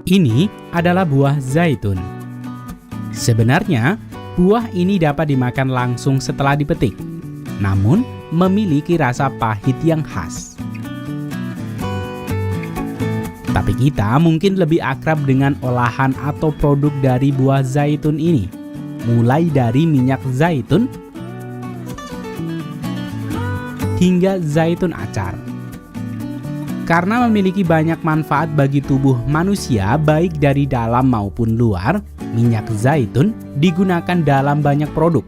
Ini adalah buah zaitun. Sebenarnya, buah ini dapat dimakan langsung setelah dipetik, namun memiliki rasa pahit yang khas. Tapi kita mungkin lebih akrab dengan olahan atau produk dari buah zaitun ini, mulai dari minyak zaitun hingga zaitun acar. Karena memiliki banyak manfaat bagi tubuh manusia baik dari dalam maupun luar, minyak zaitun digunakan dalam banyak produk,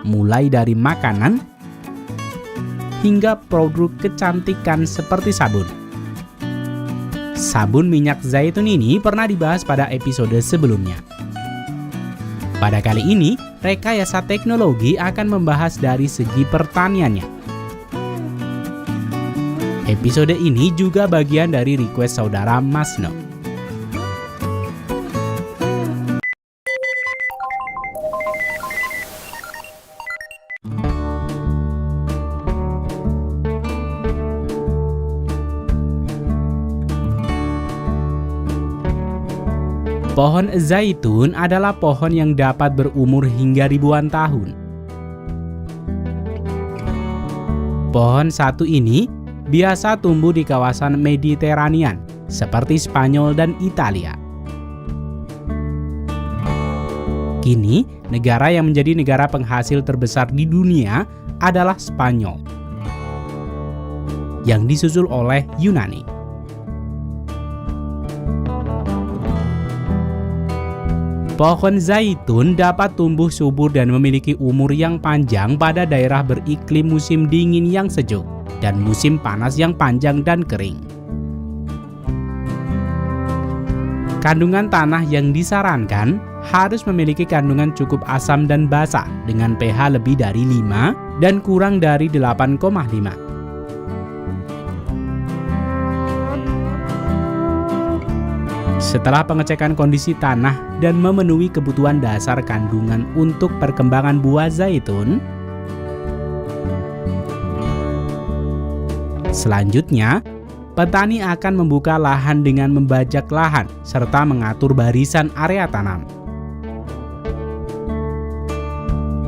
mulai dari makanan hingga produk kecantikan seperti sabun. Sabun minyak zaitun ini pernah dibahas pada episode sebelumnya. Pada kali ini, rekayasa teknologi akan membahas dari segi pertaniannya. Episode ini juga bagian dari request saudara Masno. Pohon zaitun adalah pohon yang dapat berumur hingga ribuan tahun. Pohon satu ini biasa tumbuh di kawasan Mediterranean, seperti Spanyol dan Italia. Kini, negara yang menjadi negara penghasil terbesar di dunia adalah Spanyol, yang disusul oleh Yunani. Pohon zaitun dapat tumbuh subur dan memiliki umur yang panjang pada daerah beriklim musim dingin yang sejuk dan musim panas yang panjang dan kering. Kandungan tanah yang disarankan harus memiliki kandungan cukup asam dan basa dengan pH lebih dari 5 dan kurang dari 8,5. Setelah pengecekan kondisi tanah dan memenuhi kebutuhan dasar kandungan untuk perkembangan buah zaitun, selanjutnya, petani akan membuka lahan dengan membajak lahan serta mengatur barisan area tanam.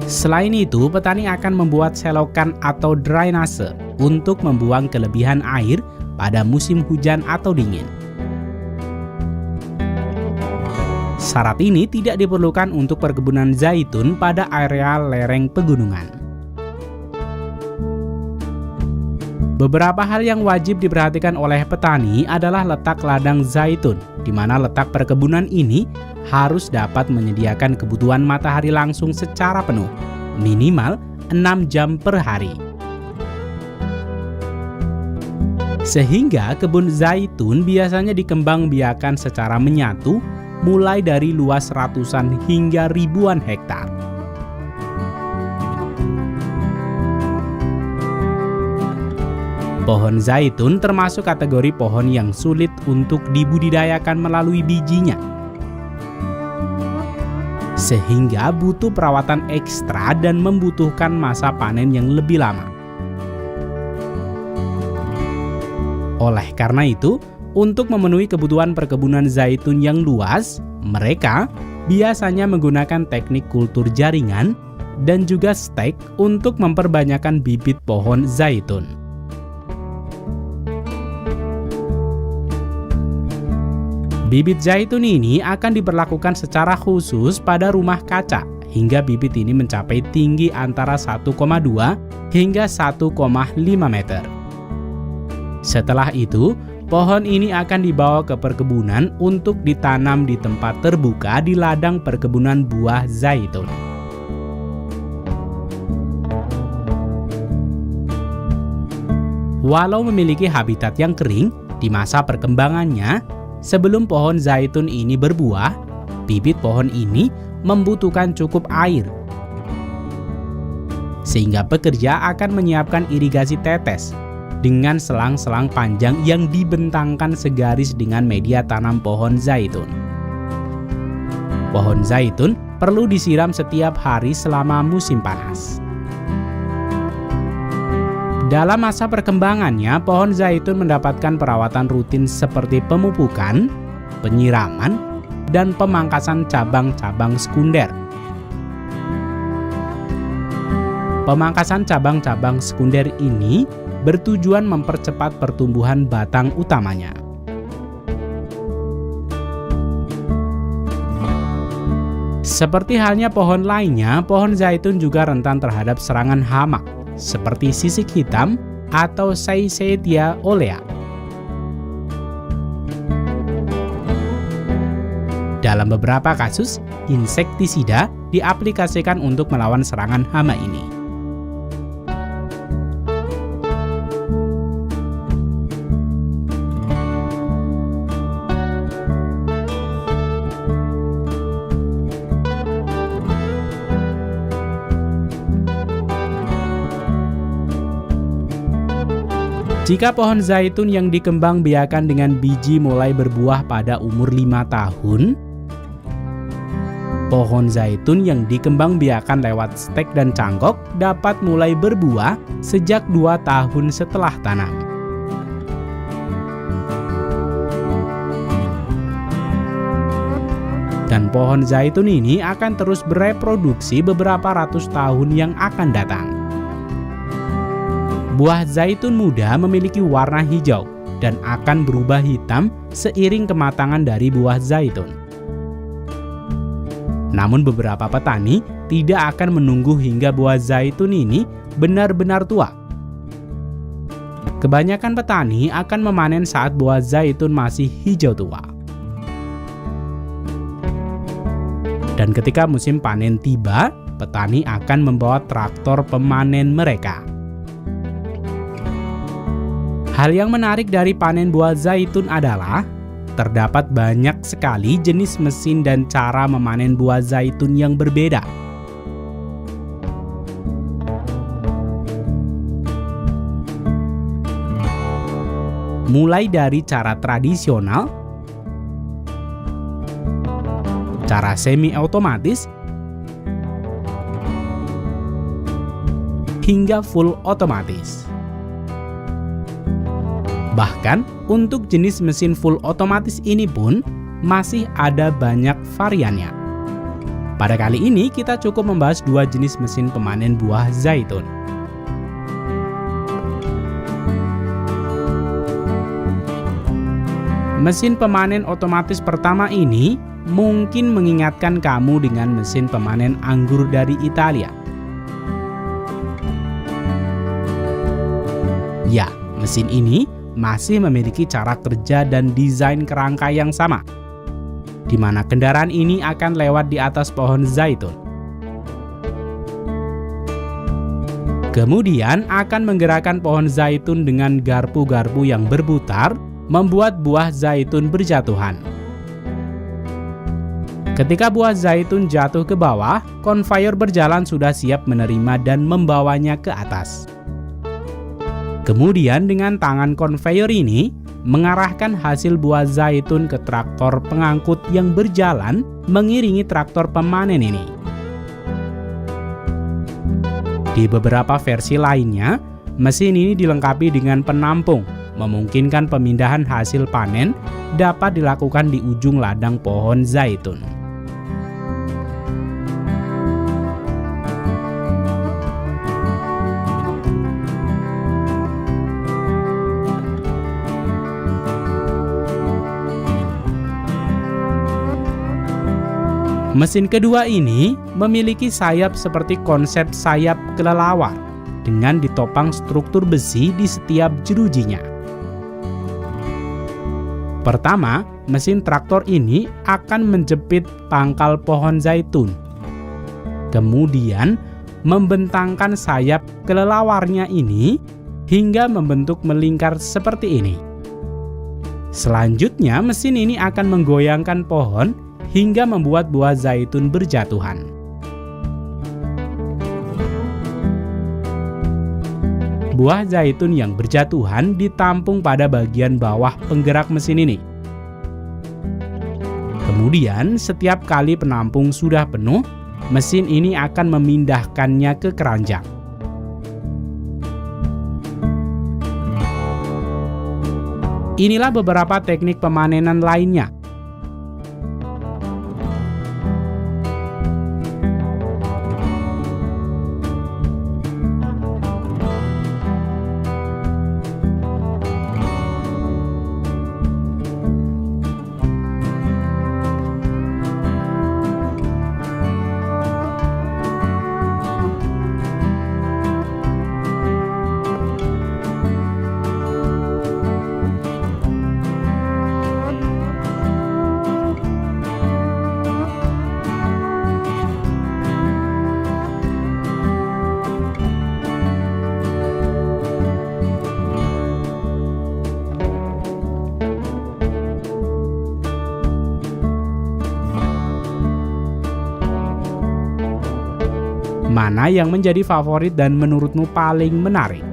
Selain itu, petani akan membuat selokan atau drainase untuk membuang kelebihan air pada musim hujan atau dingin. Syarat ini tidak diperlukan untuk perkebunan zaitun pada area lereng pegunungan. Beberapa hal yang wajib diperhatikan oleh petani adalah letak ladang zaitun, di mana letak perkebunan ini harus dapat menyediakan kebutuhan matahari langsung secara penuh, minimal 6 jam per hari. Sehingga kebun zaitun biasanya dikembangbiakan secara menyatu, mulai dari luas ratusan hingga ribuan hektar. Pohon zaitun termasuk kategori pohon yang sulit untuk dibudidayakan melalui bijinya, sehingga butuh perawatan ekstra dan membutuhkan masa panen yang lebih lama. Oleh karena itu, untuk memenuhi kebutuhan perkebunan zaitun yang luas, mereka biasanya menggunakan teknik kultur jaringan dan juga stek untuk memperbanyakkan bibit pohon zaitun. Bibit zaitun ini akan diberlakukan secara khusus pada rumah kaca hingga bibit ini mencapai tinggi antara 1,2 hingga 1,5 meter. Setelah itu, pohon ini akan dibawa ke perkebunan untuk ditanam di tempat terbuka di ladang perkebunan buah zaitun. Walau memiliki habitat yang kering, di masa perkembangannya, sebelum pohon zaitun ini berbuah, bibit pohon ini membutuhkan cukup air. Sehingga pekerja akan menyiapkan irigasi tetes dengan selang-selang panjang yang dibentangkan segaris dengan media tanam pohon zaitun. Pohon zaitun perlu disiram setiap hari selama musim panas. Dalam masa perkembangannya, pohon zaitun mendapatkan perawatan rutin seperti pemupukan, penyiraman, dan pemangkasan cabang-cabang sekunder. Pemangkasan cabang-cabang sekunder ini bertujuan mempercepat pertumbuhan batang utamanya. Seperti halnya pohon lainnya, pohon zaitun juga rentan terhadap serangan hama, seperti sisik hitam atau Seissetia olea. Dalam beberapa kasus, insektisida diaplikasikan untuk melawan serangan hama ini. Jika pohon zaitun yang dikembangbiakan dengan biji mulai berbuah pada umur 5 tahun, pohon zaitun yang dikembangbiakan lewat stek dan cangkok dapat mulai berbuah sejak 2 tahun setelah tanam. Dan pohon zaitun ini akan terus bereproduksi beberapa ratus tahun yang akan datang. Buah zaitun muda memiliki warna hijau dan akan berubah hitam seiring kematangan dari buah zaitun. Namun beberapa petani tidak akan menunggu hingga buah zaitun ini benar-benar tua. Kebanyakan petani akan memanen saat buah zaitun masih hijau tua. Dan ketika musim panen tiba, petani akan membawa traktor pemanen mereka. Hal yang menarik dari panen buah zaitun adalah terdapat banyak sekali jenis mesin dan cara memanen buah zaitun yang berbeda. Mulai dari cara tradisional, cara semi-otomatis, hingga full otomatis. Bahkan, untuk jenis mesin full otomatis ini pun masih ada banyak variannya. Pada kali ini kita cukup membahas 2 jenis mesin pemanen buah zaitun. Mesin pemanen otomatis pertama ini mungkin mengingatkan kamu dengan mesin pemanen anggur dari Italia. Ya, mesin ini masih memiliki cara kerja dan desain kerangka yang sama, di mana kendaraan ini akan lewat di atas pohon zaitun. Kemudian akan menggerakkan pohon zaitun dengan garpu-garpu yang berputar, membuat buah zaitun berjatuhan. Ketika buah zaitun jatuh ke bawah, konveyor berjalan sudah siap menerima dan membawanya ke atas. Kemudian dengan tangan konveyor ini mengarahkan hasil buah zaitun ke traktor pengangkut yang berjalan mengiringi traktor pemanen ini. Di beberapa versi lainnya, mesin ini dilengkapi dengan penampung, memungkinkan pemindahan hasil panen dapat dilakukan di ujung ladang pohon zaitun. Mesin kedua ini memiliki sayap seperti konsep sayap kelelawar dengan ditopang struktur besi di setiap jerujinya. Pertama, mesin traktor ini akan menjepit pangkal pohon zaitun. Kemudian, membentangkan sayap kelelawarnya ini hingga membentuk melingkar seperti ini. Selanjutnya, mesin ini akan menggoyangkan pohon hingga membuat buah zaitun berjatuhan. Buah zaitun yang berjatuhan ditampung pada bagian bawah penggerak mesin ini. Kemudian, setiap kali penampung sudah penuh, mesin ini akan memindahkannya ke keranjang. Inilah beberapa teknik pemanenan lainnya mana yang menjadi favorit dan menurutmu paling menarik?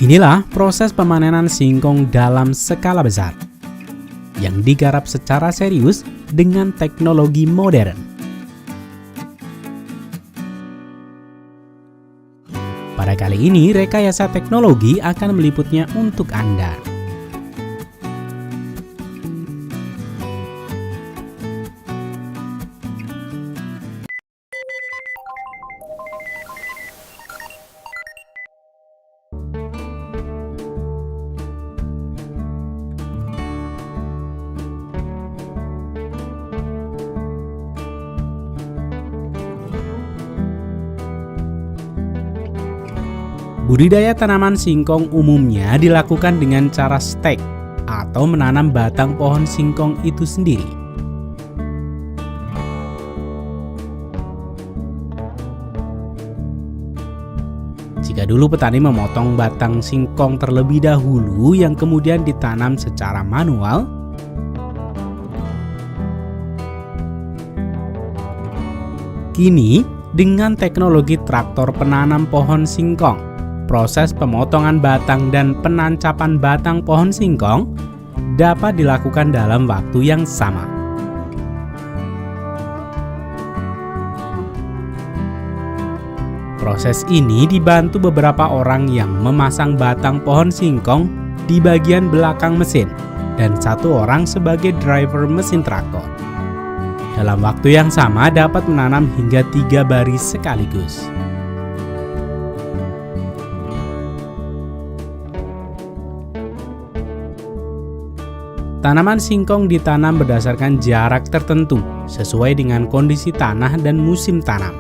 Inilah proses pemanenan singkong dalam skala besar yang digarap secara serius dengan teknologi modern. Pada kali ini, rekayasa teknologi akan meliputnya untuk Anda. Budidaya tanaman singkong umumnya dilakukan dengan cara stek atau menanam batang pohon singkong itu sendiri. Jika dulu petani memotong batang singkong terlebih dahulu yang kemudian ditanam secara manual, kini dengan teknologi traktor penanam pohon singkong, proses pemotongan batang dan penancapan batang pohon singkong dapat dilakukan dalam waktu yang sama. Proses ini dibantu beberapa orang yang memasang batang pohon singkong di bagian belakang mesin dan satu orang sebagai driver mesin traktor. Dalam waktu yang sama dapat menanam hingga 3 baris sekaligus. Tanaman singkong ditanam berdasarkan jarak tertentu sesuai dengan kondisi tanah dan musim tanam.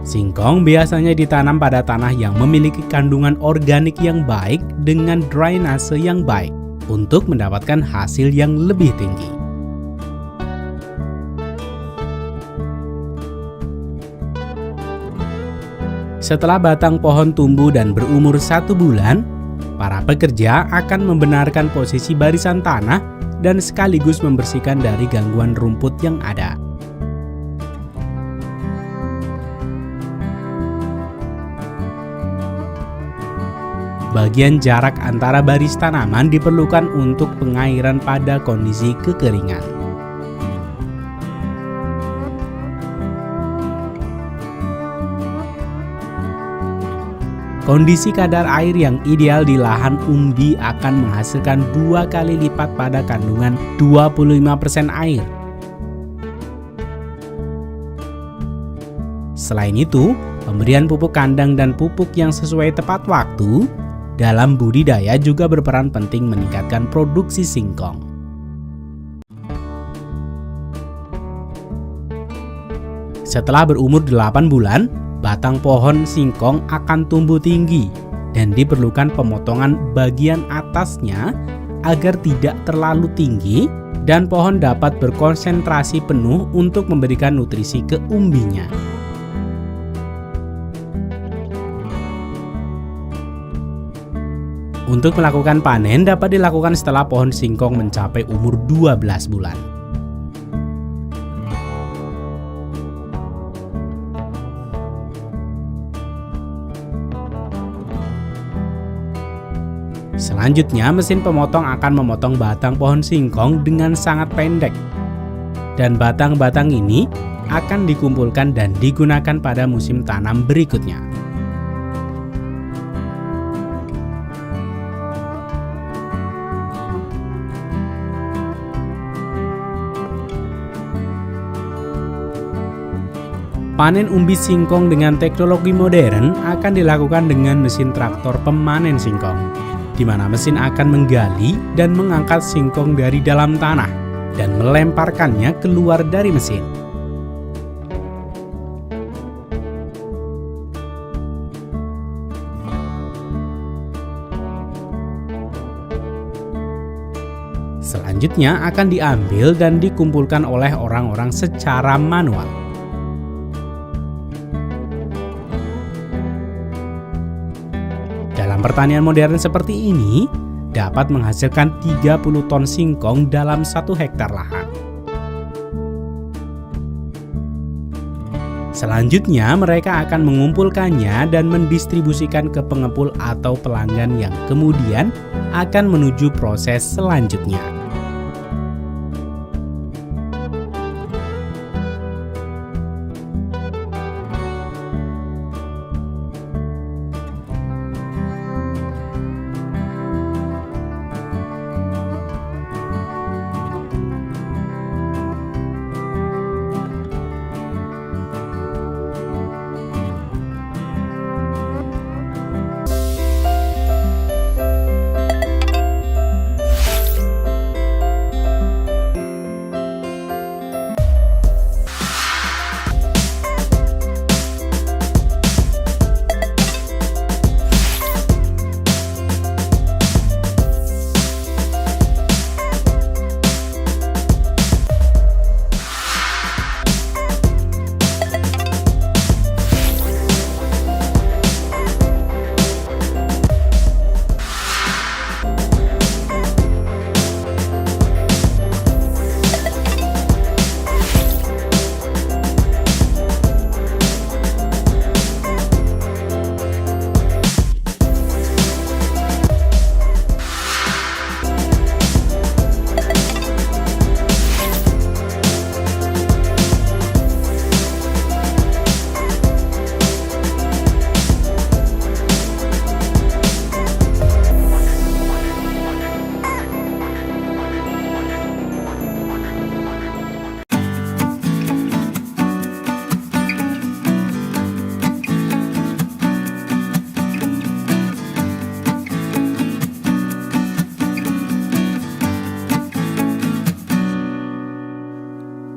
Singkong biasanya ditanam pada tanah yang memiliki kandungan organik yang baik dengan drainase yang baik untuk mendapatkan hasil yang lebih tinggi. Setelah batang pohon tumbuh dan berumur 1 bulan, para pekerja akan membenarkan posisi barisan tanah dan sekaligus membersihkan dari gangguan rumput yang ada. Bagian jarak antara baris tanaman diperlukan untuk pengairan pada kondisi kekeringan. Kondisi kadar air yang ideal di lahan umbi akan menghasilkan 2 kali lipat pada kandungan 25% air. Selain itu, pemberian pupuk kandang dan pupuk yang sesuai tepat waktu dalam budidaya juga berperan penting meningkatkan produksi singkong. Setelah berumur 8 bulan, batang pohon singkong akan tumbuh tinggi dan diperlukan pemotongan bagian atasnya agar tidak terlalu tinggi dan pohon dapat berkonsentrasi penuh untuk memberikan nutrisi ke umbinya. Untuk melakukan panen dapat dilakukan setelah pohon singkong mencapai umur 12 bulan. Selanjutnya, mesin pemotong akan memotong batang pohon singkong dengan sangat pendek. Dan batang-batang ini akan dikumpulkan dan digunakan pada musim tanam berikutnya. Panen umbi singkong dengan teknologi modern akan dilakukan dengan mesin traktor pemanen singkong, di mana mesin akan menggali dan mengangkat singkong dari dalam tanah dan melemparkannya keluar dari mesin. Selanjutnya akan diambil dan dikumpulkan oleh orang-orang secara manual. Dalam pertanian modern seperti ini, dapat menghasilkan 30 ton singkong dalam 1 hektar lahan. Selanjutnya, mereka akan mengumpulkannya dan mendistribusikan ke pengepul atau pelanggan yang kemudian akan menuju proses selanjutnya.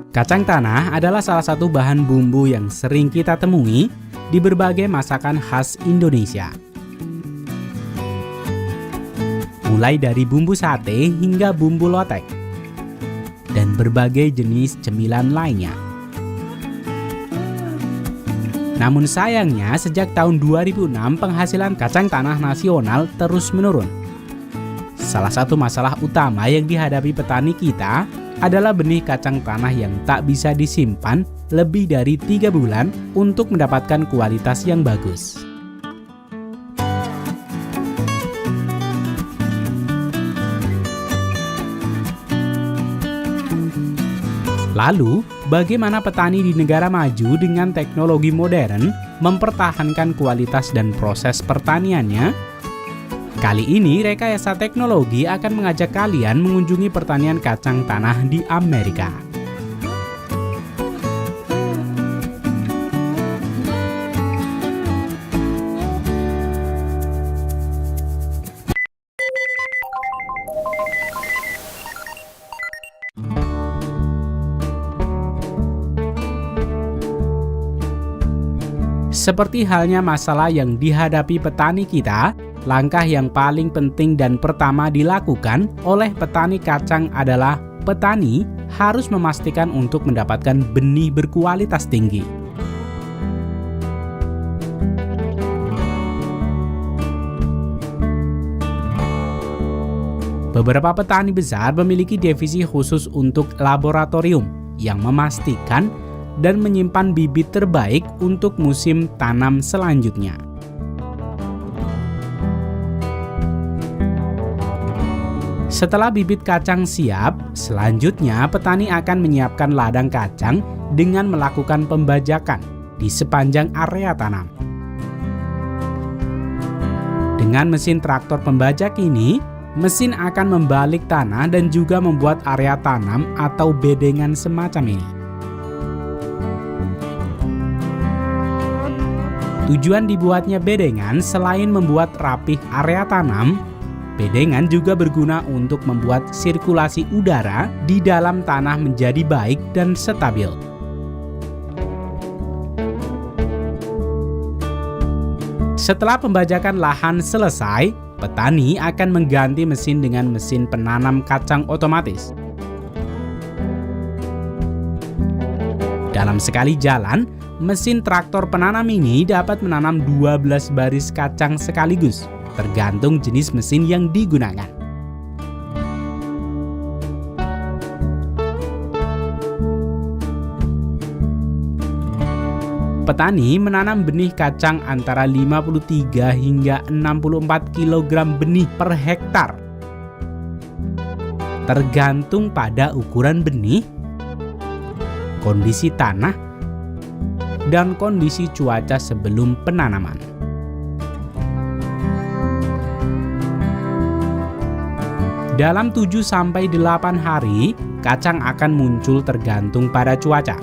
Kacang tanah adalah salah satu bahan bumbu yang sering kita temui di berbagai masakan khas Indonesia. Mulai dari bumbu sate hingga bumbu lotek, dan berbagai jenis cemilan lainnya. Namun sayangnya sejak tahun 2006 penghasilan kacang tanah nasional terus menurun. Salah satu masalah utama yang dihadapi petani kita adalah benih kacang tanah yang tak bisa disimpan lebih dari 3 bulan untuk mendapatkan kualitas yang bagus. Lalu, bagaimana petani di negara maju dengan teknologi modern mempertahankan kualitas dan proses pertaniannya? Kali ini, Rekayasa Teknologi akan mengajak kalian mengunjungi pertanian kacang tanah di Amerika. Seperti halnya masalah yang dihadapi petani kita, langkah yang paling penting dan pertama dilakukan oleh petani kacang adalah petani harus memastikan untuk mendapatkan benih berkualitas tinggi. Beberapa petani besar memiliki divisi khusus untuk laboratorium yang memastikan dan menyimpan bibit terbaik untuk musim tanam selanjutnya. Setelah bibit kacang siap, selanjutnya petani akan menyiapkan ladang kacang dengan melakukan pembajakan di sepanjang area tanam. Dengan mesin traktor pembajak ini, mesin akan membalik tanah dan juga membuat area tanam atau bedengan semacam ini. Tujuan dibuatnya bedengan selain membuat rapih area tanam, bedengan juga berguna untuk membuat sirkulasi udara di dalam tanah menjadi baik dan stabil. Setelah pembajakan lahan selesai, petani akan mengganti mesin dengan mesin penanam kacang otomatis. Dalam sekali jalan, mesin traktor penanam ini dapat menanam 12 baris kacang sekaligus, tergantung jenis mesin yang digunakan. Petani menanam benih kacang antara 53 hingga 64 kg benih per hektar. Tergantung pada ukuran benih, kondisi tanah, dan kondisi cuaca sebelum penanaman. Dalam 7-8 hari, kacang akan muncul tergantung pada cuaca.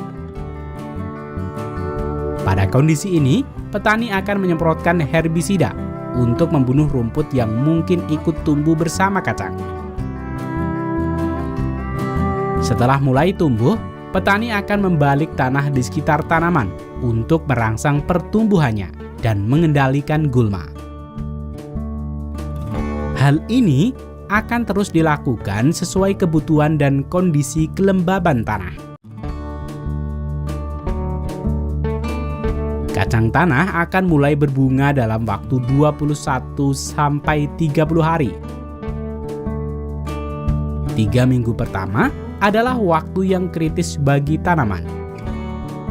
Pada kondisi ini, petani akan menyemprotkan herbisida untuk membunuh rumput yang mungkin ikut tumbuh bersama kacang. Setelah mulai tumbuh, petani akan membalik tanah di sekitar tanaman untuk merangsang pertumbuhannya dan mengendalikan gulma. Hal ini akan terus dilakukan sesuai kebutuhan dan kondisi kelembaban tanah. Kacang tanah akan mulai berbunga dalam waktu 21-30 hari. 3 minggu pertama adalah waktu yang kritis bagi tanaman.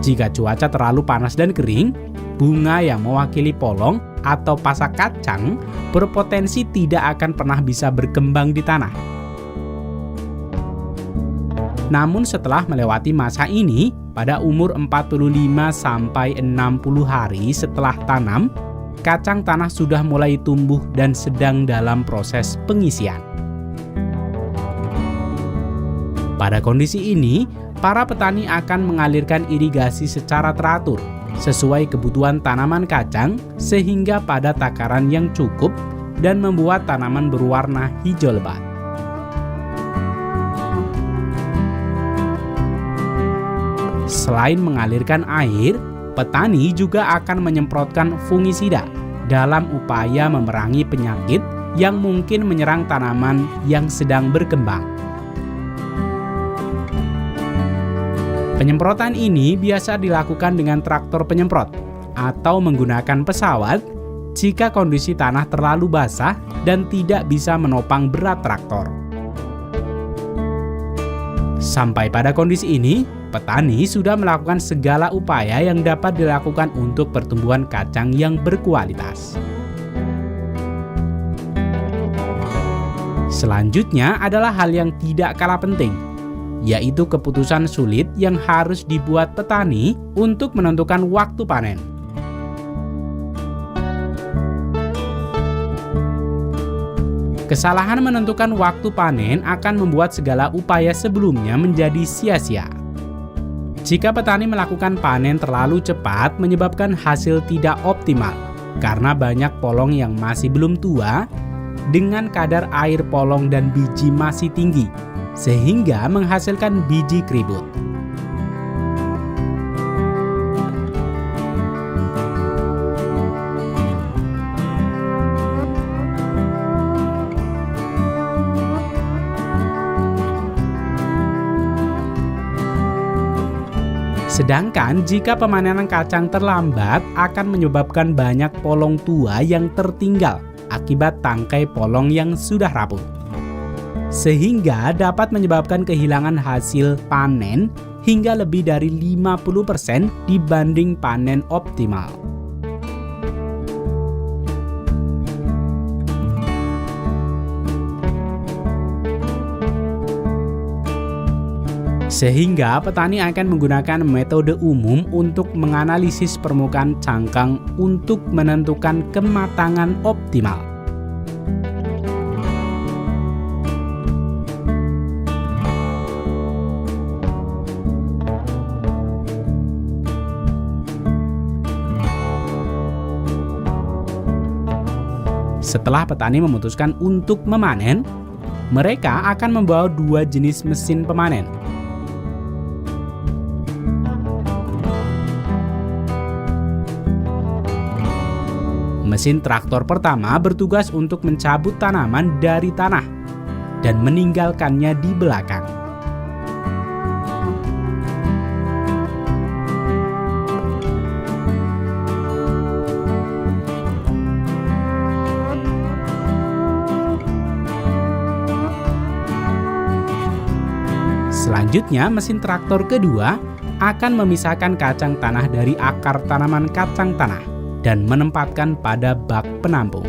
Jika cuaca terlalu panas dan kering, bunga yang mewakili polong atau pasak kacang berpotensi tidak akan pernah bisa berkembang di tanah. Namun setelah melewati masa ini, pada umur 45-60 hari setelah tanam, kacang tanah sudah mulai tumbuh dan sedang dalam proses pengisian. Pada kondisi ini, para petani akan mengalirkan irigasi secara teratur sesuai kebutuhan tanaman kacang sehingga pada takaran yang cukup dan membuat tanaman berwarna hijau lebat. Selain mengalirkan air, petani juga akan menyemprotkan fungisida dalam upaya memerangi penyakit yang mungkin menyerang tanaman yang sedang berkembang. Penyemprotan ini biasa dilakukan dengan traktor penyemprot atau menggunakan pesawat jika kondisi tanah terlalu basah dan tidak bisa menopang berat traktor. Sampai pada kondisi ini, petani sudah melakukan segala upaya yang dapat dilakukan untuk pertumbuhan kacang yang berkualitas. Selanjutnya adalah hal yang tidak kalah penting, yaitu keputusan sulit yang harus dibuat petani untuk menentukan waktu panen. Kesalahan menentukan waktu panen akan membuat segala upaya sebelumnya menjadi sia-sia. Jika petani melakukan panen terlalu cepat menyebabkan hasil tidak optimal karena banyak polong yang masih belum tua dengan kadar air polong dan biji masih tinggi sehingga menghasilkan biji keribut. Sedangkan jika pemanenan kacang terlambat akan menyebabkan banyak polong tua yang tertinggal akibat tangkai polong yang sudah rapuh. Sehingga dapat menyebabkan kehilangan hasil panen hingga lebih dari 50% dibanding panen optimal. Sehingga petani akan menggunakan metode umum untuk menganalisis permukaan cangkang untuk menentukan kematangan optimal. Setelah petani memutuskan untuk memanen, mereka akan membawa dua jenis mesin pemanen. Mesin traktor pertama bertugas untuk mencabut tanaman dari tanah dan meninggalkannya di belakang. Selanjutnya, mesin traktor kedua akan memisahkan kacang tanah dari akar tanaman kacang tanah dan menempatkan pada bak penampung.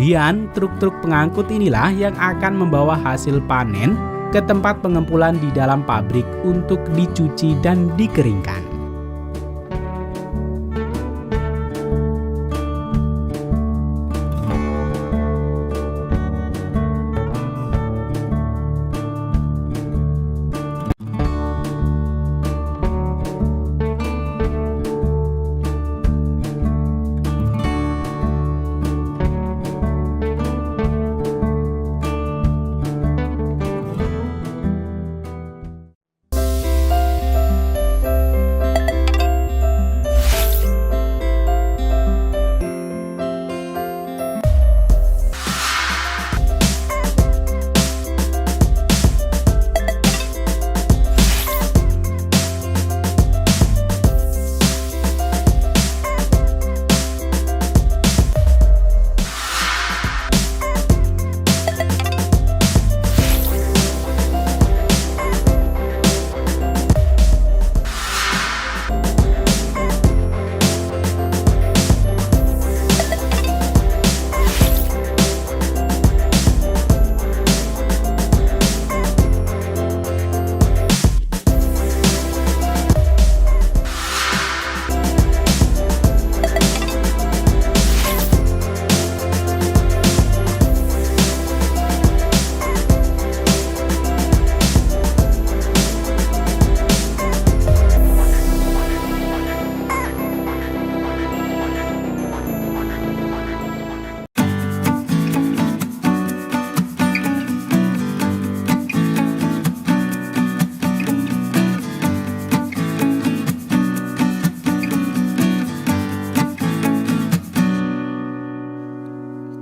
Kemudian, truk-truk pengangkut inilah yang akan membawa hasil panen ke tempat pengumpulan di dalam pabrik untuk dicuci dan dikeringkan.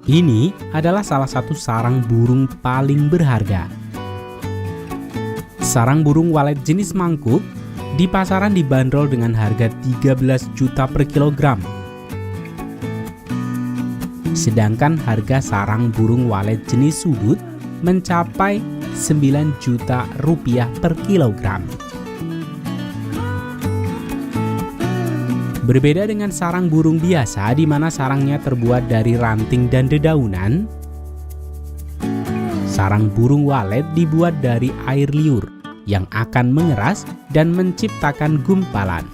Ini adalah salah satu sarang burung paling berharga. Sarang burung walet jenis mangkuk di pasaran dibanderol dengan harga 13 juta per kilogram. Sedangkan harga sarang burung walet jenis sudut mencapai 9 juta rupiah per kilogram. Berbeda dengan sarang burung biasa di mana sarangnya terbuat dari ranting dan dedaunan, sarang burung walet dibuat dari air liur yang akan mengeras dan menciptakan gumpalan.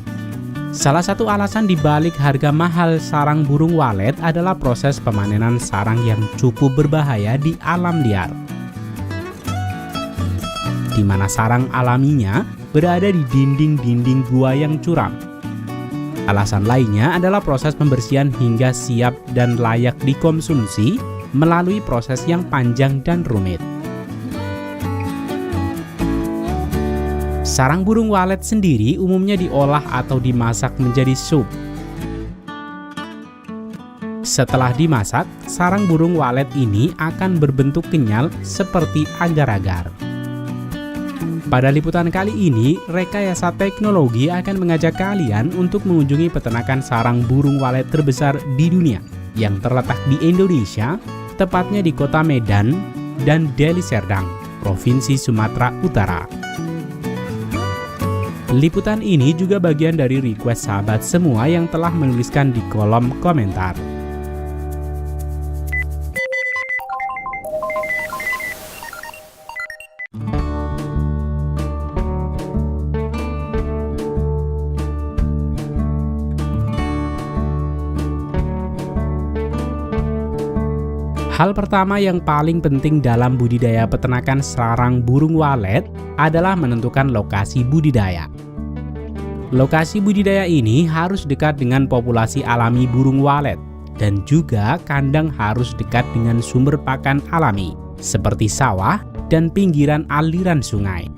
Salah satu alasan dibalik harga mahal sarang burung walet adalah proses pemanenan sarang yang cukup berbahaya di alam liar, di mana sarang alaminya berada di dinding-dinding gua yang curam. Alasan lainnya adalah proses pembersihan hingga siap dan layak dikonsumsi melalui proses yang panjang dan rumit. Sarang burung walet sendiri umumnya diolah atau dimasak menjadi sup. Setelah dimasak, sarang burung walet ini akan berbentuk kenyal seperti agar-agar. Pada liputan kali ini, Rekayasa Teknologi akan mengajak kalian untuk mengunjungi peternakan sarang burung walet terbesar di dunia yang terletak di Indonesia, tepatnya di Kota Medan dan Deli Serdang, Provinsi Sumatera Utara. Liputan ini juga bagian dari request sahabat semua yang telah menuliskan di kolom komentar. Hal pertama yang paling penting dalam budidaya peternakan sarang burung walet adalah menentukan lokasi budidaya. Lokasi budidaya ini harus dekat dengan populasi alami burung walet dan juga kandang harus dekat dengan sumber pakan alami seperti sawah dan pinggiran aliran sungai.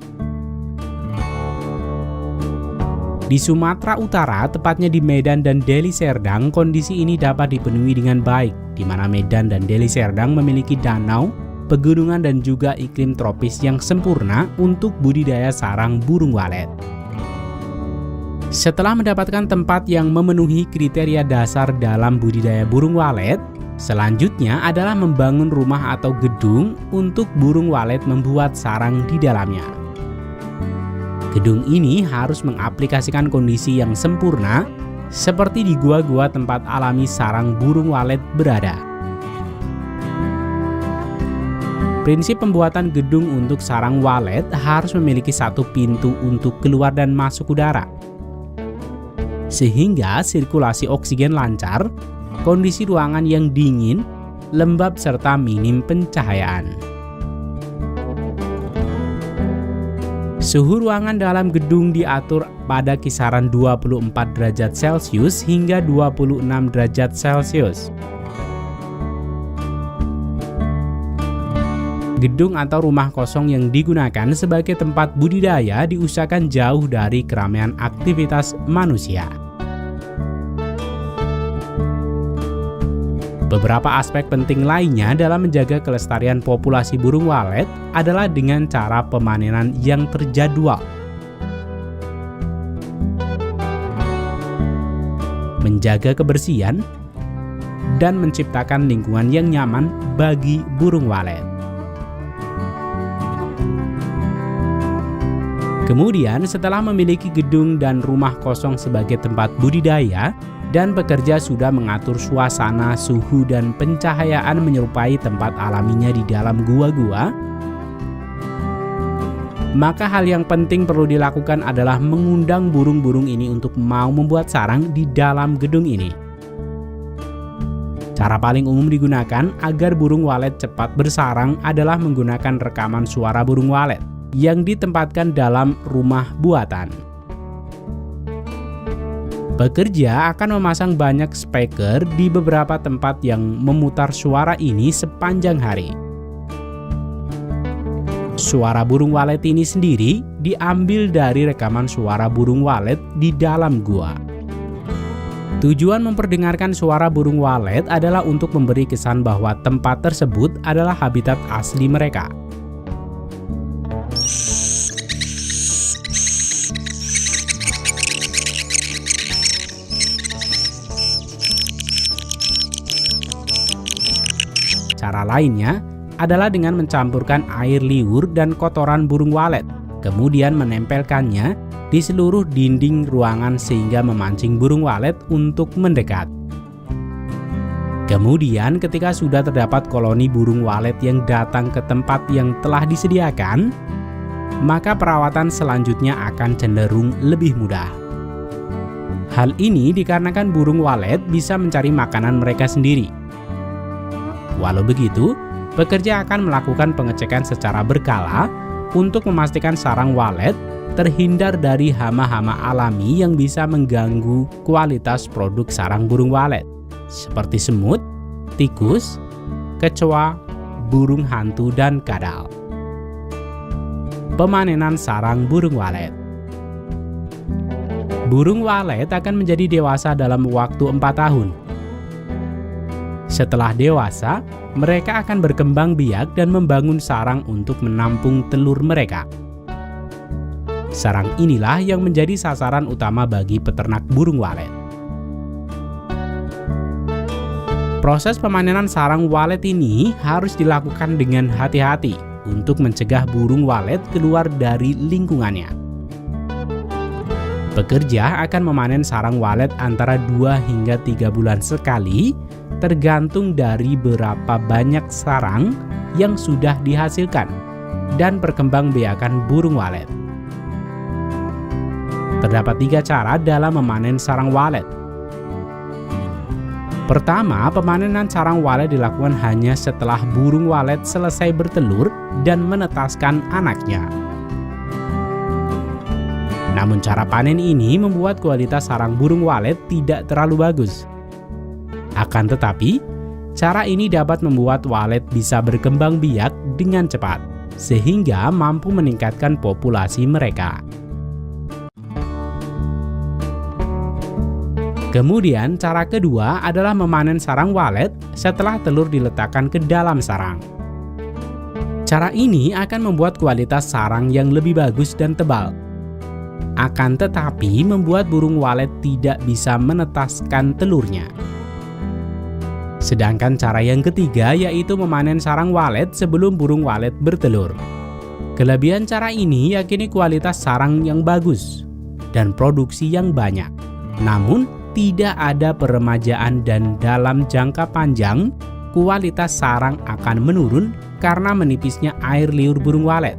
Di Sumatera Utara, tepatnya di Medan dan Deli Serdang, kondisi ini dapat dipenuhi dengan baik, di mana Medan dan Deli Serdang memiliki danau, pegunungan dan juga iklim tropis yang sempurna untuk budidaya sarang burung walet. Setelah mendapatkan tempat yang memenuhi kriteria dasar dalam budidaya burung walet, selanjutnya adalah membangun rumah atau gedung untuk burung walet membuat sarang di dalamnya. Gedung ini harus mengaplikasikan kondisi yang sempurna seperti di gua-gua tempat alami sarang burung walet berada. Prinsip pembuatan gedung untuk sarang walet harus memiliki satu pintu untuk keluar dan masuk udara, sehingga sirkulasi oksigen lancar, kondisi ruangan yang dingin, lembab serta minim pencahayaan. Suhu ruangan dalam gedung diatur pada kisaran 24 derajat Celcius hingga 26 derajat Celcius. Gedung atau rumah kosong yang digunakan sebagai tempat budidaya diusahakan jauh dari keramaian aktivitas manusia. Beberapa aspek penting lainnya dalam menjaga kelestarian populasi burung walet adalah dengan cara pemanenan yang terjadwal, menjaga kebersihan, dan menciptakan lingkungan yang nyaman bagi burung walet. Kemudian, setelah memiliki gedung dan rumah kosong sebagai tempat budidaya, dan pekerja sudah mengatur suasana, suhu, dan pencahayaan menyerupai tempat alaminya di dalam gua-gua, maka hal yang penting perlu dilakukan adalah mengundang burung-burung ini untuk mau membuat sarang di dalam gedung ini. Cara paling umum digunakan agar burung walet cepat bersarang adalah menggunakan rekaman suara burung walet yang ditempatkan dalam rumah buatan. Pekerja akan memasang banyak speaker di beberapa tempat yang memutar suara ini sepanjang hari. Suara burung walet ini sendiri diambil dari rekaman suara burung walet di dalam gua. Tujuan memperdengarkan suara burung walet adalah untuk memberi kesan bahwa tempat tersebut adalah habitat asli mereka. Cara lainnya adalah dengan mencampurkan air liur dan kotoran burung walet, kemudian menempelkannya di seluruh dinding ruangan sehingga memancing burung walet untuk mendekat. Kemudian ketika sudah terdapat koloni burung walet yang datang ke tempat yang telah disediakan, maka perawatan selanjutnya akan cenderung lebih mudah. Hal ini dikarenakan burung walet bisa mencari makanan mereka sendiri. Walau begitu, pekerja akan melakukan pengecekan secara berkala untuk memastikan sarang walet terhindar dari hama-hama alami yang bisa mengganggu kualitas produk sarang burung walet, seperti semut, tikus, kecoa, burung hantu, dan kadal. Pemanenan sarang burung walet. Burung walet akan menjadi dewasa dalam waktu 4 tahun. Setelah dewasa, mereka akan berkembang biak dan membangun sarang untuk menampung telur mereka. Sarang inilah yang menjadi sasaran utama bagi peternak burung walet. Proses pemanenan sarang walet ini harus dilakukan dengan hati-hati untuk mencegah burung walet keluar dari lingkungannya. Pekerja akan memanen sarang walet antara 2 hingga 3 bulan sekali, tergantung dari berapa banyak sarang yang sudah dihasilkan dan perkembangbiakan burung walet. Terdapat 3 cara dalam memanen sarang walet. Pertama, pemanenan sarang walet dilakukan hanya setelah burung walet selesai bertelur dan menetaskan anaknya. Namun cara panen ini membuat kualitas sarang burung walet tidak terlalu bagus. Akan tetapi, cara ini dapat membuat walet bisa berkembang biak dengan cepat, sehingga mampu meningkatkan populasi mereka. Kemudian cara kedua adalah memanen sarang walet setelah telur diletakkan ke dalam sarang. Cara ini akan membuat kualitas sarang yang lebih bagus dan tebal. Akan tetapi membuat burung walet tidak bisa menetaskan telurnya. Sedangkan cara yang ketiga yaitu memanen sarang walet sebelum burung walet bertelur. Kelebihan cara ini yakni kualitas sarang yang bagus dan produksi yang banyak. Namun, tidak ada peremajaan dan dalam jangka panjang, kualitas sarang akan menurun karena menipisnya air liur burung walet.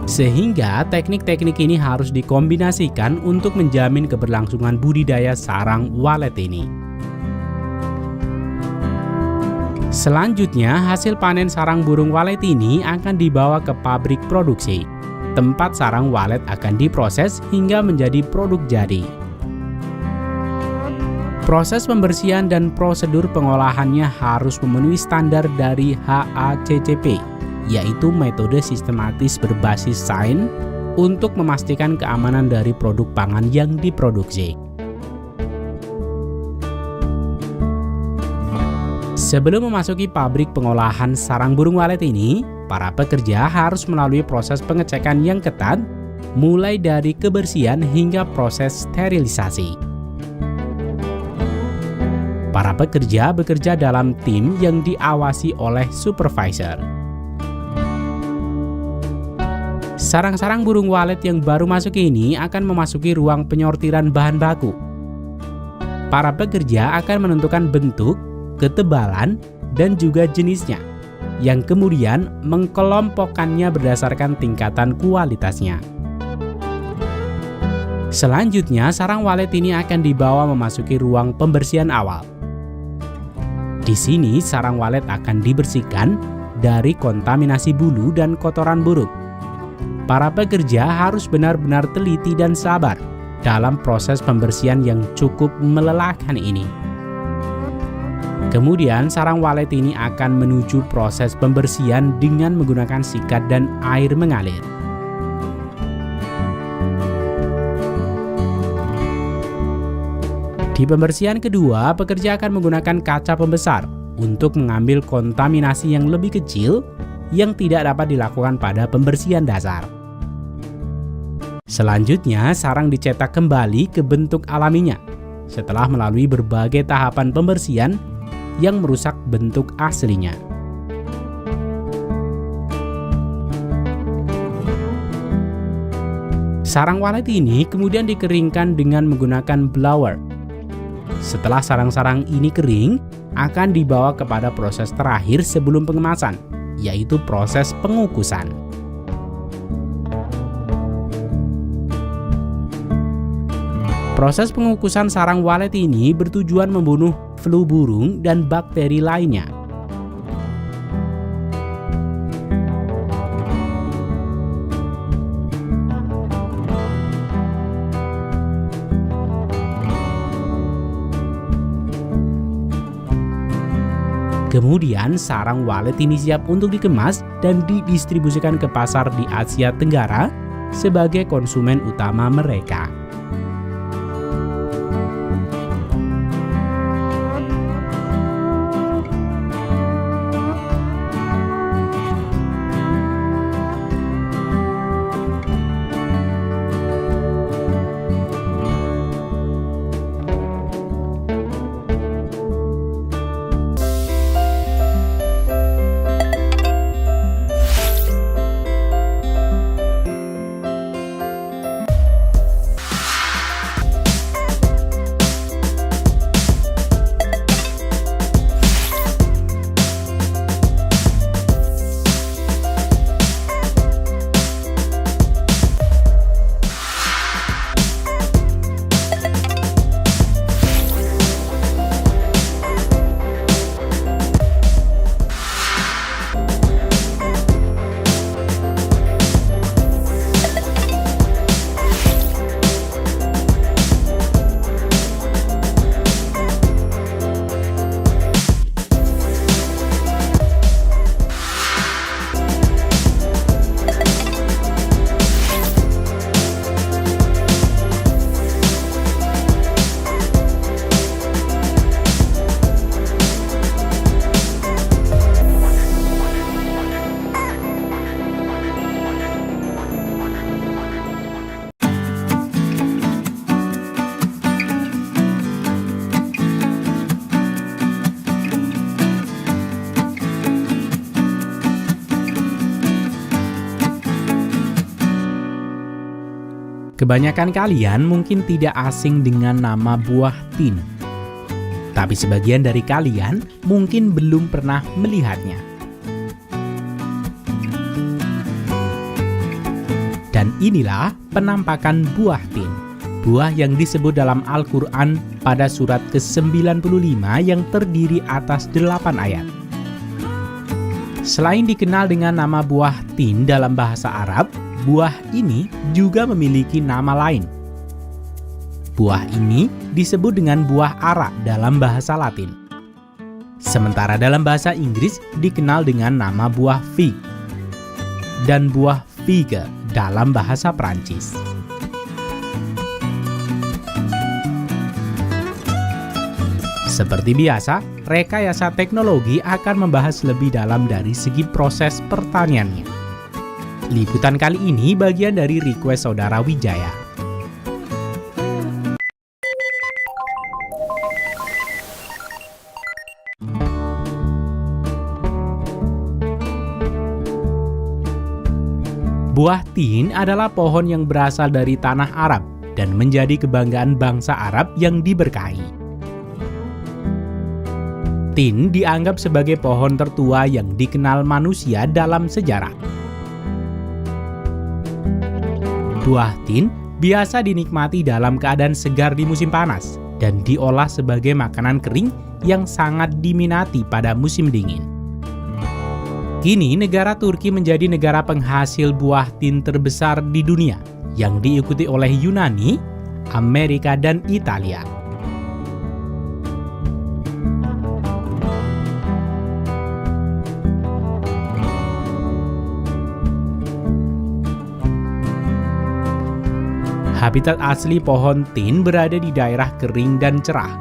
Sehingga teknik-teknik ini harus dikombinasikan untuk menjamin keberlangsungan budidaya sarang walet ini. Selanjutnya, hasil panen sarang burung walet ini akan dibawa ke pabrik produksi. Tempat sarang walet akan diproses hingga menjadi produk jadi. Proses pembersihan dan prosedur pengolahannya harus memenuhi standar dari HACCP, yaitu metode sistematis berbasis sains untuk memastikan keamanan dari produk pangan yang diproduksi. Sebelum memasuki pabrik pengolahan sarang burung walet ini, para pekerja harus melalui proses pengecekan yang ketat, mulai dari kebersihan hingga proses sterilisasi. Para pekerja bekerja dalam tim yang diawasi oleh supervisor. Sarang-sarang burung walet yang baru masuk ini akan memasuki ruang penyortiran bahan baku. Para pekerja akan menentukan bentuk, ketebalan, dan juga jenisnya, yang kemudian mengkelompokkannya berdasarkan tingkatan kualitasnya. Selanjutnya, sarang walet ini akan dibawa memasuki ruang pembersihan awal. Di sini, sarang walet akan dibersihkan dari kontaminasi bulu dan kotoran burung. Para pekerja harus benar-benar teliti dan sabar dalam proses pembersihan yang cukup melelahkan ini. Kemudian sarang walet ini akan menuju proses pembersihan dengan menggunakan sikat dan air mengalir. Di pembersihan kedua, pekerja akan menggunakan kaca pembesar untuk mengambil kontaminasi yang lebih kecil yang tidak dapat dilakukan pada pembersihan dasar. Selanjutnya, sarang dicetak kembali ke bentuk alaminya setelah melalui berbagai tahapan pembersihan yang merusak bentuk aslinya. Sarang walet ini kemudian dikeringkan dengan menggunakan blower. Setelah sarang-sarang ini kering, akan dibawa kepada proses terakhir sebelum pengemasan, yaitu proses pengukusan. Proses pengukusan sarang walet ini bertujuan membunuh flu burung dan bakteri lainnya. Kemudian sarang walet ini siap untuk dikemas dan didistribusikan ke pasar di Asia Tenggara sebagai konsumen utama mereka. Kebanyakan kalian mungkin tidak asing dengan nama buah tin. Tapi sebagian dari kalian mungkin belum pernah melihatnya. Dan inilah penampakan buah tin. Buah yang disebut dalam Al-Quran pada surat ke-95 yang terdiri atas 8 ayat. Selain dikenal dengan nama buah tin dalam bahasa Arab, buah ini juga memiliki nama lain. Buah ini disebut dengan buah ara dalam bahasa Latin. Sementara dalam bahasa Inggris dikenal dengan nama buah fig dan buah figue dalam bahasa Prancis. Seperti biasa, rekayasa teknologi akan membahas lebih dalam dari segi proses pertaniannya. Liputan kali ini bagian dari request Saudara Wijaya. Buah tin adalah pohon yang berasal dari tanah Arab dan menjadi kebanggaan bangsa Arab yang diberkahi. Tin dianggap sebagai pohon tertua yang dikenal manusia dalam sejarah. Buah tin biasa dinikmati dalam keadaan segar di musim panas dan diolah sebagai makanan kering yang sangat diminati pada musim dingin. Kini negara Turki menjadi negara penghasil buah tin terbesar di dunia yang diikuti oleh Yunani, Amerika, dan Italia. Habitat asli pohon tin berada di daerah kering dan cerah,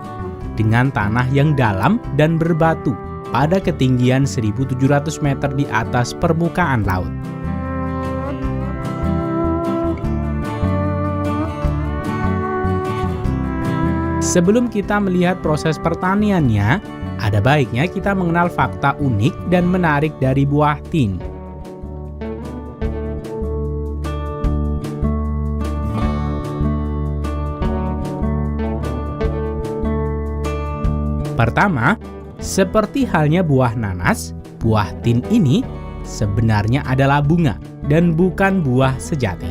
dengan tanah yang dalam dan berbatu pada ketinggian 1.700 meter di atas permukaan laut. Sebelum kita melihat proses pertaniannya, ada baiknya kita mengenal fakta unik dan menarik dari buah tin. Pertama, seperti halnya buah nanas, buah tin ini sebenarnya adalah bunga dan bukan buah sejati.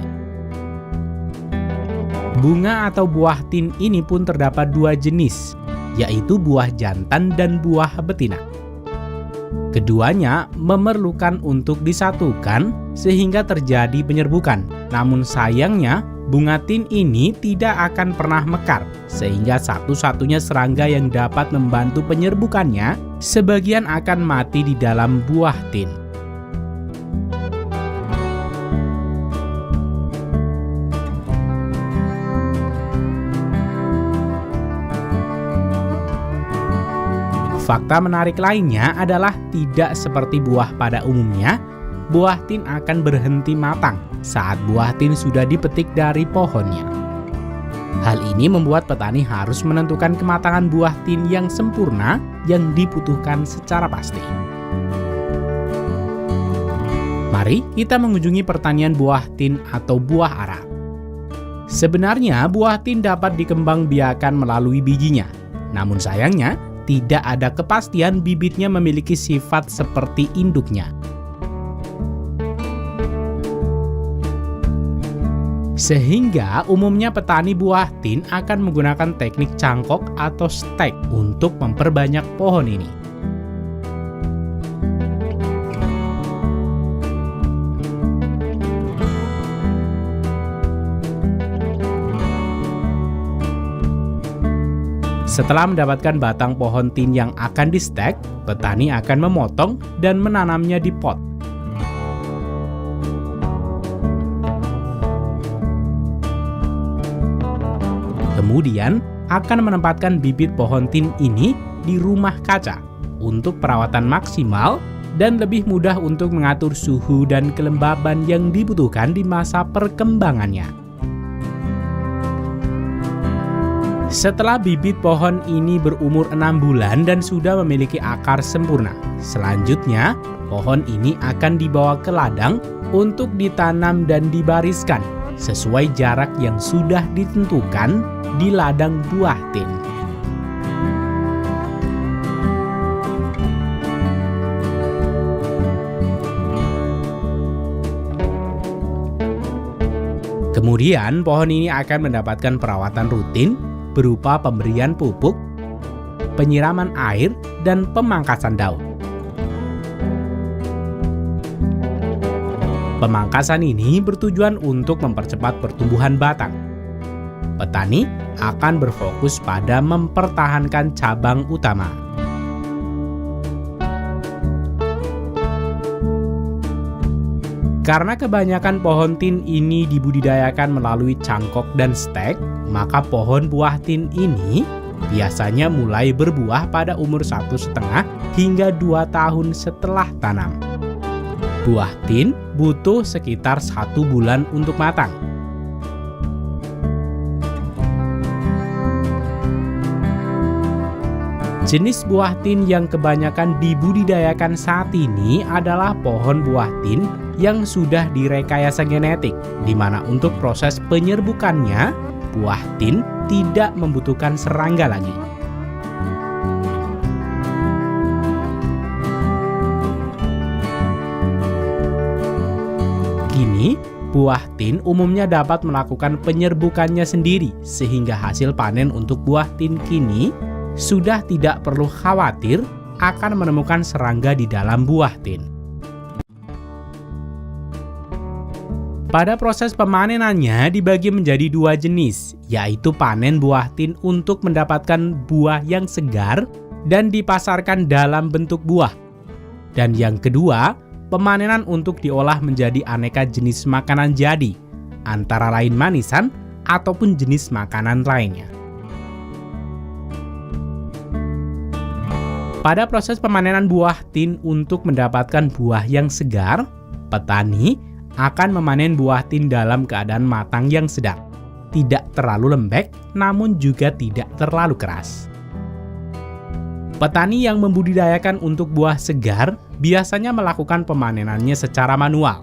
Bunga atau buah tin ini pun terdapat dua jenis, yaitu buah jantan dan buah betina. Keduanya memerlukan untuk disatukan sehingga terjadi penyerbukan. Namun sayangnya, bunga tin ini tidak akan pernah mekar, sehingga satu-satunya serangga yang dapat membantu penyerbukannya, sebagian akan mati di dalam buah tin. Fakta menarik lainnya adalah tidak seperti buah pada umumnya, buah tin akan berhenti matang saat buah tin sudah dipetik dari pohonnya. Hal ini membuat petani harus menentukan kematangan buah tin yang sempurna yang dibutuhkan secara pasti. Mari kita mengunjungi pertanian buah tin atau buah ara. Sebenarnya buah tin dapat dikembangbiakan melalui bijinya, namun sayangnya tidak ada kepastian bibitnya memiliki sifat seperti induknya. Sehingga umumnya petani buah tin akan menggunakan teknik cangkok atau stek untuk memperbanyak pohon ini. Setelah mendapatkan batang pohon tin yang akan di-stek, petani akan memotong dan menanamnya di pot. Kemudian akan menempatkan bibit pohon tin ini di rumah kaca untuk perawatan maksimal dan lebih mudah untuk mengatur suhu dan kelembaban yang dibutuhkan di masa perkembangannya. Setelah bibit pohon ini berumur 6 bulan dan sudah memiliki akar sempurna, selanjutnya pohon ini akan dibawa ke ladang untuk ditanam dan dibariskan sesuai jarak yang sudah ditentukan di ladang buah tin. Kemudian pohon ini akan mendapatkan perawatan rutin berupa pemberian pupuk, penyiraman air, dan pemangkasan daun. Pemangkasan ini bertujuan untuk mempercepat pertumbuhan batang. Petani akan berfokus pada mempertahankan cabang utama. Karena kebanyakan pohon tin ini dibudidayakan melalui cangkok dan stek, maka pohon buah tin ini biasanya mulai berbuah pada umur 1,5 hingga 2 tahun setelah tanam. Buah tin butuh sekitar 1 bulan untuk matang. Jenis buah tin yang kebanyakan dibudidayakan saat ini adalah pohon buah tin yang sudah direkayasa genetik, di mana untuk proses penyerbukannya, buah tin tidak membutuhkan serangga lagi. Kini, buah tin umumnya dapat melakukan penyerbukannya sendiri, sehingga hasil panen untuk buah tin kini sudah tidak perlu khawatir akan menemukan serangga di dalam buah tin. Pada proses pemanenannya dibagi menjadi 2 jenis, yaitu panen buah tin untuk mendapatkan buah yang segar dan dipasarkan dalam bentuk buah. Dan yang kedua, pemanenan untuk diolah menjadi aneka jenis makanan jadi, antara lain manisan ataupun jenis makanan lainnya. Pada proses pemanenan buah tin untuk mendapatkan buah yang segar, petani akan memanen buah tin dalam keadaan matang yang sedang, tidak terlalu lembek, namun juga tidak terlalu keras. Petani yang membudidayakan untuk buah segar biasanya melakukan pemanenannya secara manual,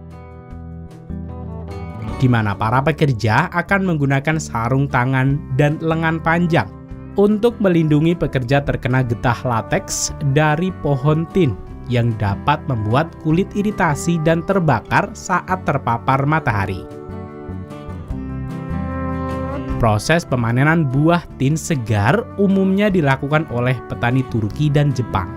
di mana para pekerja akan menggunakan sarung tangan dan lengan panjang untuk melindungi pekerja terkena getah lateks dari pohon tin yang dapat membuat kulit iritasi dan terbakar saat terpapar matahari. Proses pemanenan buah tin segar umumnya dilakukan oleh petani Turki dan Jepang.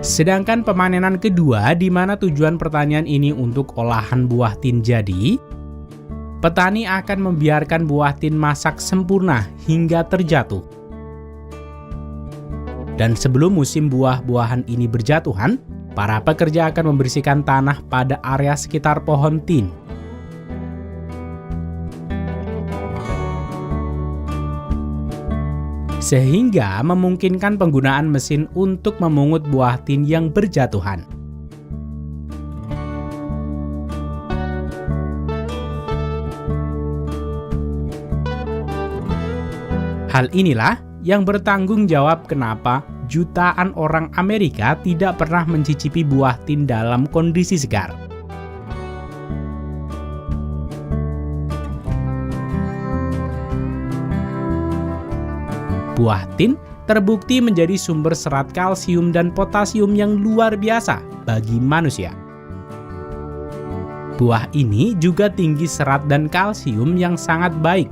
Sedangkan pemanenan kedua, di mana tujuan pertanian ini untuk olahan buah tin jadi, petani akan membiarkan buah tin masak sempurna hingga terjatuh. Dan sebelum musim buah-buahan ini berjatuhan, para pekerja akan membersihkan tanah pada area sekitar pohon tin. Sehingga memungkinkan penggunaan mesin untuk memungut buah tin yang berjatuhan. Hal inilah yang bertanggung jawab kenapa jutaan orang Amerika tidak pernah mencicipi buah tin dalam kondisi segar. Buah tin terbukti menjadi sumber serat kalsium dan potasium yang luar biasa bagi manusia. Buah ini juga tinggi serat dan kalsium yang sangat baik.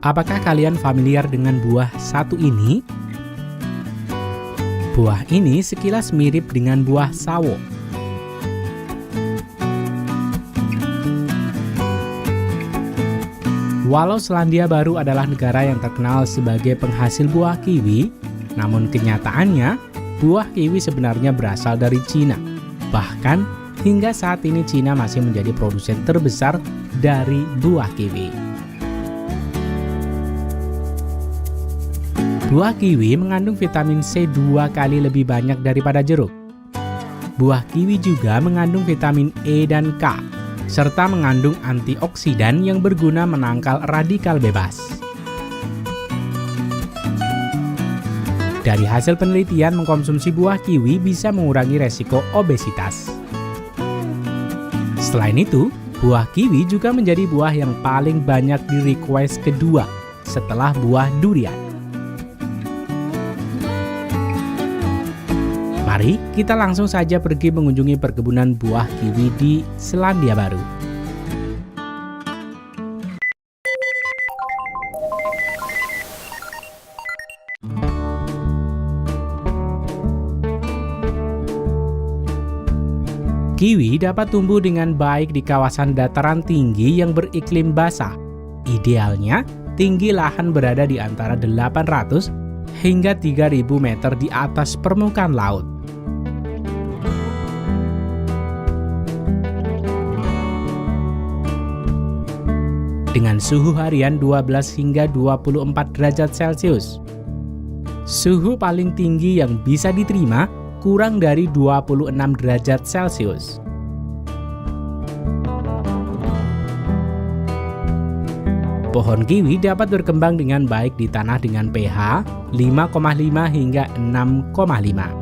Apakah kalian familiar dengan buah satu ini? Buah ini sekilas mirip dengan buah sawo. Walau Selandia Baru adalah negara yang terkenal sebagai penghasil buah kiwi, namun kenyataannya buah kiwi sebenarnya berasal dari Cina. Bahkan hingga saat ini Cina masih menjadi produsen terbesar dari buah kiwi. Buah kiwi mengandung vitamin C 2 kali lebih banyak daripada jeruk. Buah kiwi juga mengandung vitamin E dan K, serta mengandung antioksidan yang berguna menangkal radikal bebas. Dari hasil penelitian, mengkonsumsi buah kiwi bisa mengurangi resiko obesitas. Selain itu, buah kiwi juga menjadi buah yang paling banyak di request kedua setelah buah durian. Mari kita langsung saja pergi mengunjungi perkebunan buah kiwi di Selandia Baru. Kiwi dapat tumbuh dengan baik di kawasan dataran tinggi yang beriklim basah. Idealnya, tinggi lahan berada di antara 800 hingga 3.000 meter di atas permukaan laut. Dengan suhu harian 12 hingga 24 derajat Celcius. Suhu paling tinggi yang bisa diterima kurang dari 26 derajat Celcius. Pohon kiwi dapat berkembang dengan baik di tanah dengan pH 5,5 hingga 6,5.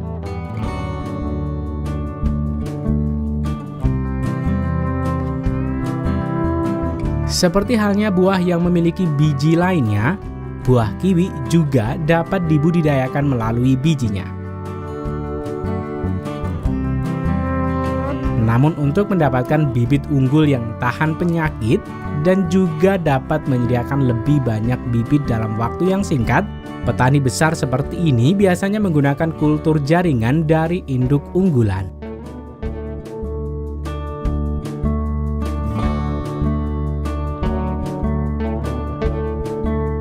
Seperti halnya buah yang memiliki biji lainnya, buah kiwi juga dapat dibudidayakan melalui bijinya. Namun untuk mendapatkan bibit unggul yang tahan penyakit dan juga dapat menyediakan lebih banyak bibit dalam waktu yang singkat, petani besar seperti ini biasanya menggunakan kultur jaringan dari induk unggulan.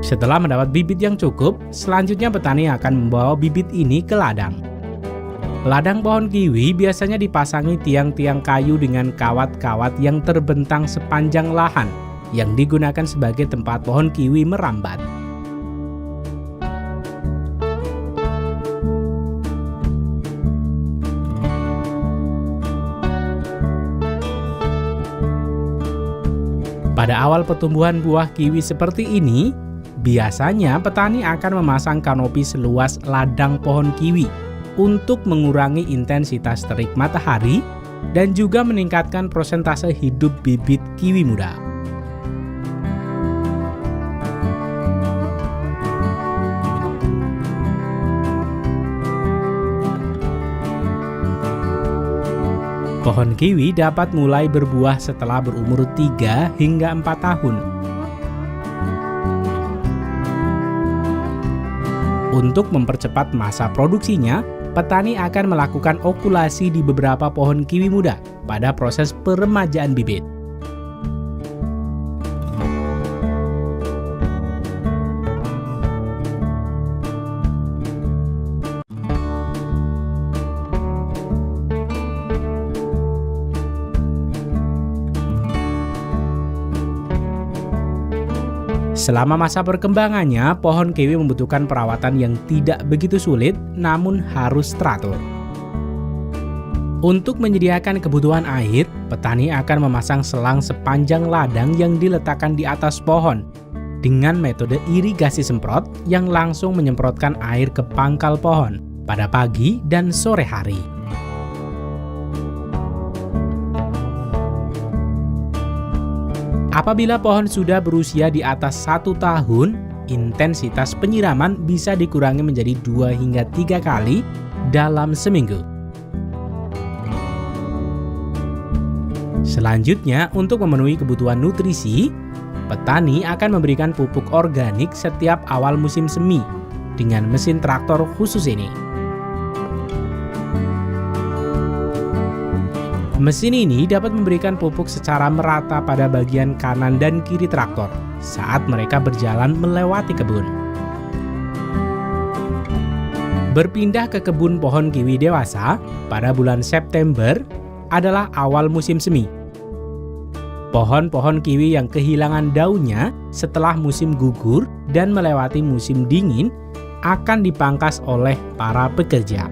Setelah mendapat bibit yang cukup, selanjutnya petani akan membawa bibit ini ke ladang. Ladang pohon kiwi biasanya dipasangi tiang-tiang kayu dengan kawat-kawat yang terbentang sepanjang lahan yang digunakan sebagai tempat pohon kiwi merambat. Pada awal pertumbuhan buah kiwi seperti ini, biasanya petani akan memasang kanopi seluas ladang pohon kiwi untuk mengurangi intensitas terik matahari dan juga meningkatkan persentase hidup bibit kiwi muda. Pohon kiwi dapat mulai berbuah setelah berumur 3 hingga 4 tahun. Untuk mempercepat masa produksinya, petani akan melakukan okulasi di beberapa pohon kiwi muda pada proses peremajaan bibit. Selama masa perkembangannya, pohon kiwi membutuhkan perawatan yang tidak begitu sulit, namun harus teratur. Untuk menyediakan kebutuhan air, petani akan memasang selang sepanjang ladang yang diletakkan di atas pohon dengan metode irigasi semprot yang langsung menyemprotkan air ke pangkal pohon pada pagi dan sore hari. Apabila pohon sudah berusia di atas 1 tahun, intensitas penyiraman bisa dikurangi menjadi 2 hingga 3 kali dalam seminggu. Selanjutnya, untuk memenuhi kebutuhan nutrisi, petani akan memberikan pupuk organik setiap awal musim semi dengan mesin traktor khusus ini. Mesin ini dapat memberikan pupuk secara merata pada bagian kanan dan kiri traktor saat mereka berjalan melewati kebun. Berpindah ke kebun pohon kiwi dewasa pada bulan September adalah awal musim semi. Pohon-pohon kiwi yang kehilangan daunnya setelah musim gugur dan melewati musim dingin akan dipangkas oleh para pekerja.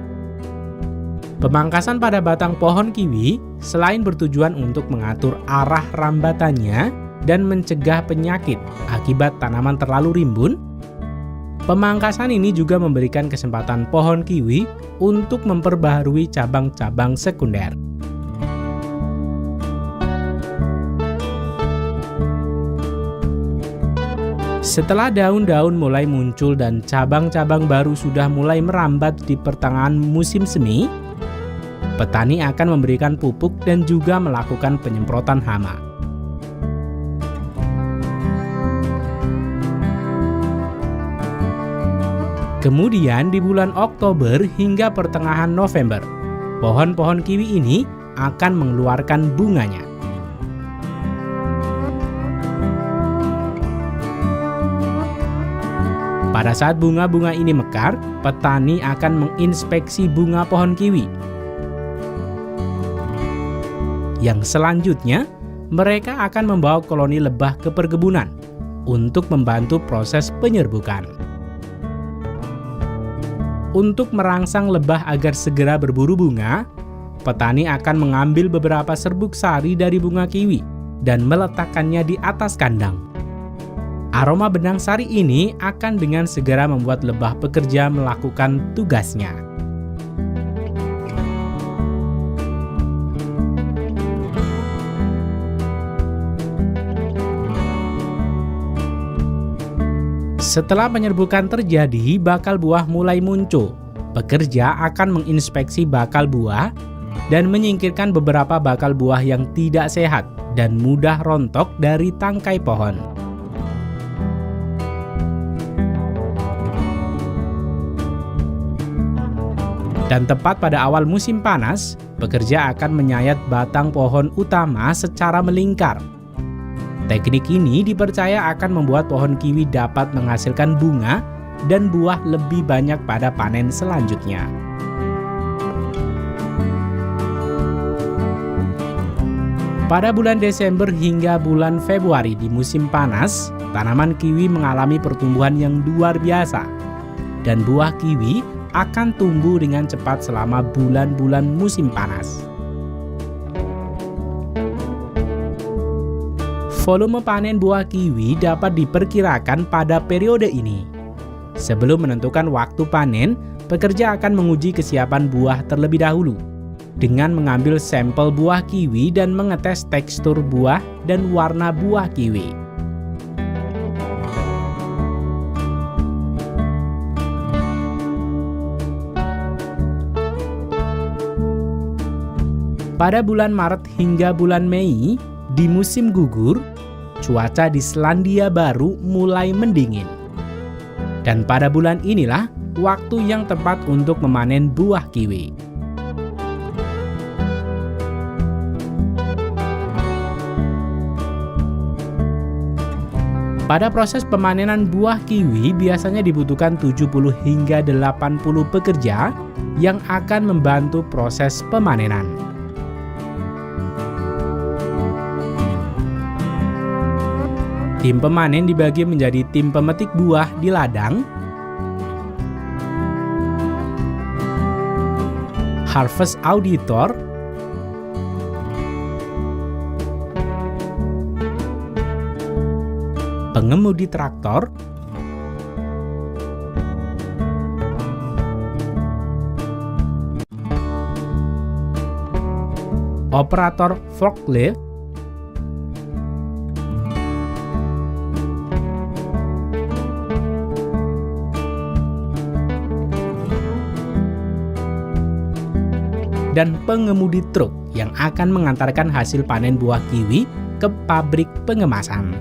Pemangkasan pada batang pohon kiwi selain bertujuan untuk mengatur arah rambatannya dan mencegah penyakit akibat tanaman terlalu rimbun, pemangkasan ini juga memberikan kesempatan pohon kiwi untuk memperbaharui cabang-cabang sekunder. Setelah daun-daun mulai muncul dan cabang-cabang baru sudah mulai merambat di pertengahan musim semi, Petani akan memberikan pupuk dan juga melakukan penyemprotan hama. Kemudian di bulan Oktober hingga pertengahan November, pohon-pohon kiwi ini akan mengeluarkan bunganya. Pada saat bunga-bunga ini mekar, petani akan menginspeksi bunga pohon kiwi. Yang selanjutnya, mereka akan membawa koloni lebah ke perkebunan untuk membantu proses penyerbukan. Untuk merangsang lebah agar segera berburu bunga, petani akan mengambil beberapa serbuk sari dari bunga kiwi dan meletakkannya di atas kandang. Aroma benang sari ini akan dengan segera membuat lebah pekerja melakukan tugasnya. Setelah penyerbukan terjadi, bakal buah mulai muncul. Pekerja akan menginspeksi bakal buah dan menyingkirkan beberapa bakal buah yang tidak sehat dan mudah rontok dari tangkai pohon. Dan tepat pada awal musim panas, pekerja akan menyayat batang pohon utama secara melingkar. Teknik ini dipercaya akan membuat pohon kiwi dapat menghasilkan bunga dan buah lebih banyak pada panen selanjutnya. Pada bulan Desember hingga bulan Februari di musim panas, tanaman kiwi mengalami pertumbuhan yang luar biasa. Dan buah kiwi akan tumbuh dengan cepat selama bulan-bulan musim panas. Volume panen buah kiwi dapat diperkirakan pada periode ini. Sebelum menentukan waktu panen, pekerja akan menguji kesiapan buah terlebih dahulu dengan mengambil sampel buah kiwi dan mengetes tekstur buah dan warna buah kiwi. Pada bulan Maret hingga bulan Mei, di musim gugur, cuaca di Selandia Baru mulai mendingin. Dan pada bulan inilah waktu yang tepat untuk memanen buah kiwi. Pada proses pemanenan buah kiwi biasanya dibutuhkan 70 hingga 80 pekerja yang akan membantu proses pemanenan. Tim pemanen dibagi menjadi tim pemetik buah di ladang, harvest auditor, pengemudi traktor, operator forklift, dan pengemudi truk yang akan mengantarkan hasil panen buah kiwi ke pabrik pengemasan.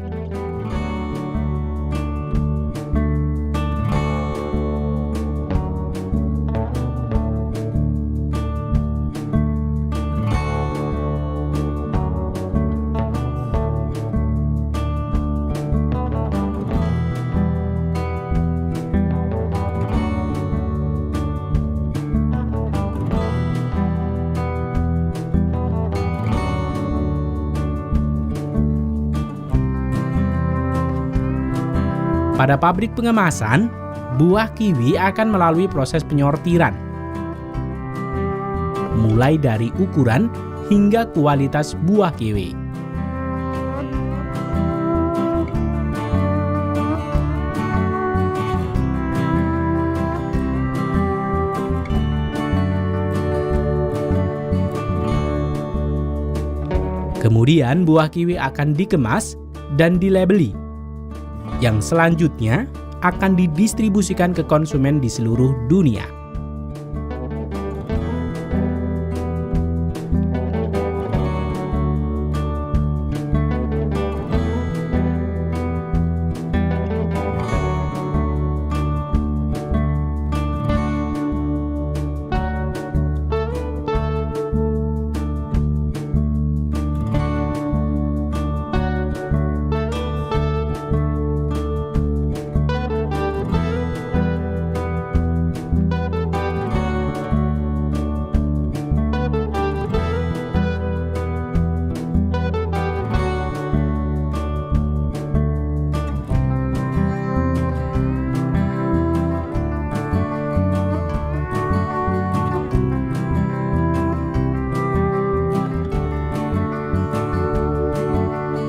Pada pabrik pengemasan, buah kiwi akan melalui proses penyortiran, mulai dari ukuran hingga kualitas buah kiwi. Kemudian buah kiwi akan dikemas dan dilabeli, yang selanjutnya akan didistribusikan ke konsumen di seluruh dunia.